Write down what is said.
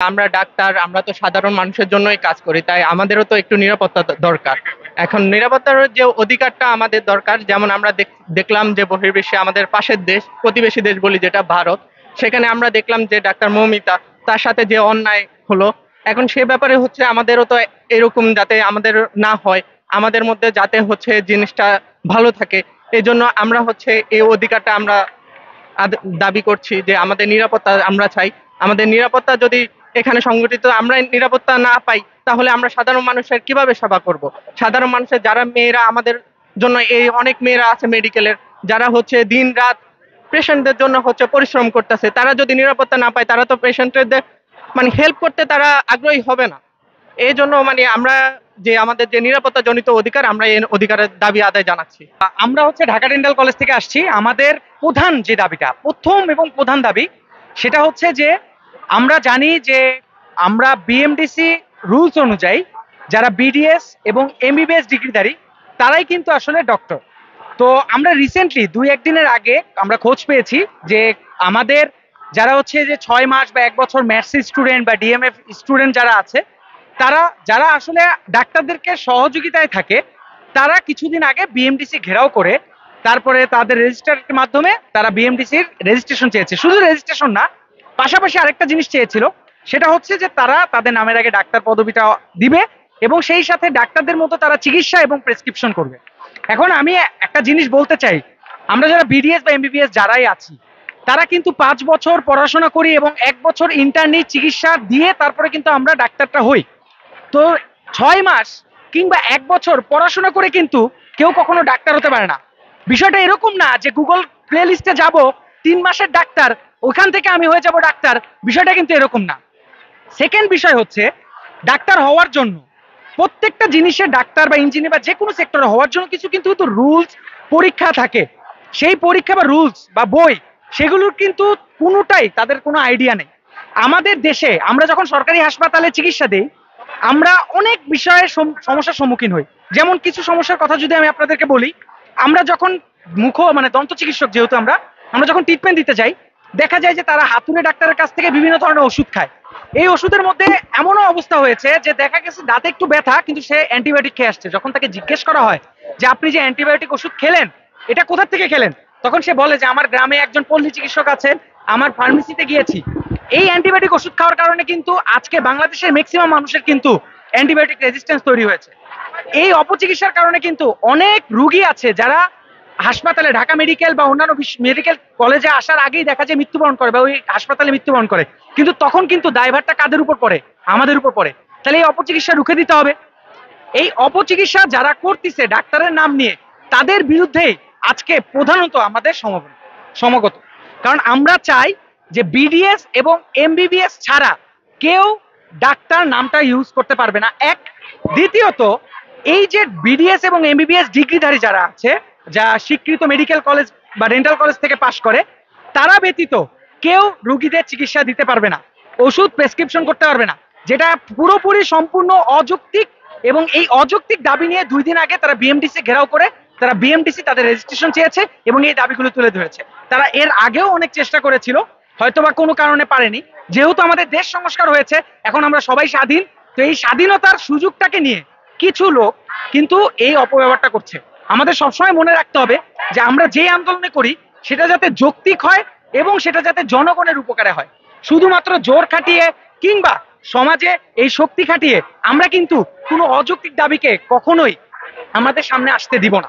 আমরা ডাক্তার, আমরা তো সাধারণ মানুষের জন্যই কাজ করি, তাই আমাদেরও তো একটু নিরাপত্তা দরকার। এখন নিরাপত্তার যে অধিকারটা আমাদের দরকার, যেমন আমরা দেখলাম যে বহির্বিশ্বে আমাদের পাশের দেশ, প্রতিবেশী দেশ বলি যেটা ভারত, সেখানে আমরা দেখলাম যে ডাক্তার মৌমিতা, তার সাথে যে অন্যায় হলো, এখন সে ব্যাপারে হচ্ছে আমাদেরও তো এরকম যাতে আমাদের না হয়, আমাদের মধ্যে যাতে হচ্ছে জিনিসটা ভালো থাকে, এই জন্য আমরা হচ্ছে এই অধিকারটা আমরা দাবি করছি যে আমাদের নিরাপত্তা আমরা চাই। আমাদের নিরাপত্তা যদি এখানে সংগঠিত আমরা নিরাপত্তা না পাই, তাহলে আমরা সাধারণ মানুষের কিভাবে সেবা করব? সাধারণ মানুষের যারা মেয়েরা আমাদের জন্য, এই অনেক মেয়েরা আছে মেডিকেলের, যারা হচ্ছে দিন রাত পেশেন্টদের জন্য হচ্ছে পরিশ্রম করতেছে, তারা যদি নিরাপত্তা না পায়, তারা তো পেশেন্টদের মানে হেল্প করতে তারা আগ্রহী হবে না। এই জন্য মানে আমরা যে আমাদের যে নিরাপত্তা জনিত অধিকার, আমরা এই অধিকারের দাবি আদায় জানাচ্ছি। আমরা হচ্ছে ঢাকা ডেন্টাল কলেজ থেকে আসছি। আমাদের প্রধান যে দাবিটা, প্রথম এবং প্রধান দাবি, সেটা হচ্ছে যে আমরা জানি যে আমরা বিএমডিসি রুলস অনুযায়ী যারা বিডিএস এবং এমবিবিএস ডিগ্রিধারী তারাই কিন্তু আসলে ডক্টর। তো আমরা রিসেন্টলি 2-1 দিনের আগে আমরা খোঁজ পেয়েছি যে আমাদের যারা হচ্ছে যে 6 মাস বা 1 বছর ম্যাথস স্টুডেন্ট বা ডিএমএফ স্টুডেন্ট যারা আছে, তারা যারা আসলে ডাক্তারদেরকে সহযোগিতায় থাকে, তারা কিছুদিন আগে বিএমডিসি ঘেরাও করে তারপরে তাদের রেজিস্টারের মাধ্যমে তারা বিএমডিসির রেজিস্ট্রেশন চেয়েছে। শুধু রেজিস্ট্রেশন না, পাশাপাশি আরেকটা জিনিস চেয়েছিল, সেটা হচ্ছে যে তারা তাদের নামের আগে ডাক্তার পদবিটা দিবে এবং সেই সাথে ডাক্তারদের মতো তারা চিকিৎসা এবং প্রেসক্রিপশন করবে। এখন আমি একটা জিনিস বলতে চাই, আমরা যারা বিডিএস বা এমবিবিএস যারাই আছি, তারা কিন্তু 5 বছর পড়াশোনা করি এবং 1 বছর ইন্টার্নি চিকিৎসা দিয়ে তারপরে কিন্তু আমরা ডাক্তারটা হই। তো 6 মাস কিংবা 1 বছর পড়াশোনা করে কিন্তু কেউ কখনো ডাক্তার হতে পারে না। বিষয়টা এরকম না যে গুগল প্লে লিস্টে যাব 3 মাসের ডাক্তার, ওখান থেকে আমি হয়ে যাব ডাক্তার, বিষয়টা কিন্তু এরকম না। সেকেন্ড বিষয় হচ্ছে, ডাক্তার হওয়ার জন্য প্রত্যেকটা জিনিসের, ডাক্তার বা ইঞ্জিনিয়ার বা যে কোনো সেক্টরে হওয়ার জন্য কিছু কিন্তু রুলস পরীক্ষা থাকে। সেই পরীক্ষা বা রুলস বা বই, সেগুলোর কিন্তু কোনোটাই তাদের কোনো আইডিয়া নেই। আমাদের দেশে আমরা যখন সরকারি হাসপাতালে চিকিৎসা দিই, আমরা অনেক বিষয়ে সমস্যার সম্মুখীন হই। যেমন কিছু সমস্যার কথা যদি আমি আপনাদেরকে বলি, আমরা যখন মানে দন্ত চিকিৎসক যেহেতু আমরা আমরা যখন ট্রিটমেন্ট দিতে যাই, দেখা যায় যে তারা হাতুড়ে ডাক্তারের কাছ থেকে বিভিন্ন ধরনের ওষুধ খায়। এই ওষুধের মধ্যে এমনও অবস্থা হয়েছে যে দেখা গেছে দাঁতে একটু ব্যথা, কিন্তু সে অ্যান্টিবায়োটিক খেয়ে আসছে। যখন তাকে জিজ্ঞেস করা হয় যে আপনি যে অ্যান্টিবায়োটিক ওষুধ খেলেন, এটা কোথা থেকে খেলেন, তখন সে বলে যে আমার গ্রামে একজন পল্লী চিকিৎসক আছেন, আমার ফার্মেসিতে গিয়েছি। এই অ্যান্টিবায়োটিক ওষুধ খাওয়ার কারণে কিন্তু আজকে বাংলাদেশের ম্যাক্সিমাম মানুষের কিন্তু অ্যান্টিবায়োটিক রেজিস্ট্যান্স তৈরি হয়েছে। এই অপচিকিৎসার কারণে কিন্তু অনেক রুগী আছে যারা হাসপাতালে, ঢাকা মেডিকেল বা অন্যান্য মেডিকেল কলেজে আসার আগেই দেখা যায় মৃত্যুবরণ করে বা ওই হাসপাতালে মৃত্যুবরণ করে। কিন্তু তখন কিন্তু দায়ভারটা কাদের উপর পড়ে? আমাদের উপর পড়ে। তাহলে এই অপচিকিৎসা রুখে দিতে হবে। এই অপচিকিৎসা যারা করতেছে ডাক্তারের নাম নিয়ে, তাদের বিরুদ্ধেই আজকে প্রধানত আমাদের সমগত। কারণ আমরা চাই যে বিডিএস এবং এমবিবিএস ছাড়া কেউ ডাক্তার নামটা ইউজ করতে পারবে না, এক। দ্বিতীয়ত, এই যে বিডিএস এবং এমবিবিএস ডিগ্রিধারী যারা আছে, যা স্বীকৃত মেডিকেল কলেজ বা ডেন্টাল কলেজ থেকে পাশ করে, তারা ব্যতীত কেউ রুগীদের চিকিৎসা দিতে পারবে না, ওষুধ প্রেসক্রিপশন করতে পারবে না, যেটা পুরোপুরি সম্পূর্ণ অযৌক্তিক। এবং এই অযৌক্তিক দাবি নিয়ে 2 দিন আগে তারা বিএমডিসি ঘেরাও করে তারা বিএমডিসি তাদের রেজিস্ট্রেশন চেয়েছে এবং এই দাবিগুলো তুলে ধরেছে। তারা এর আগেও অনেক চেষ্টা করেছিল, হয়তোবা কোনো কারণে পারেনি। যেহেতু আমাদের দেশ সংস্কার হয়েছে, এখন আমরা সবাই স্বাধীন, তো এই স্বাধীনতার সুযোগটাকে নিয়ে কিছু লোক কিন্তু এই অপব্যবহারটা করছে। আমাদের সবসময় মনে রাখতে হবে যে আমরা যে আন্দোলনে করি সেটা যাতে যৌক্তিক হয় এবং সেটা যাতে জনগণের উপকারে হয়। শুধুমাত্র জোর খাটিয়ে কিংবা সমাজে এই শক্তি খাটিয়ে আমরা কিন্তু কোনো অযৌক্তিক দাবিকে কখনোই আমাদের সামনে আসতে দিব না।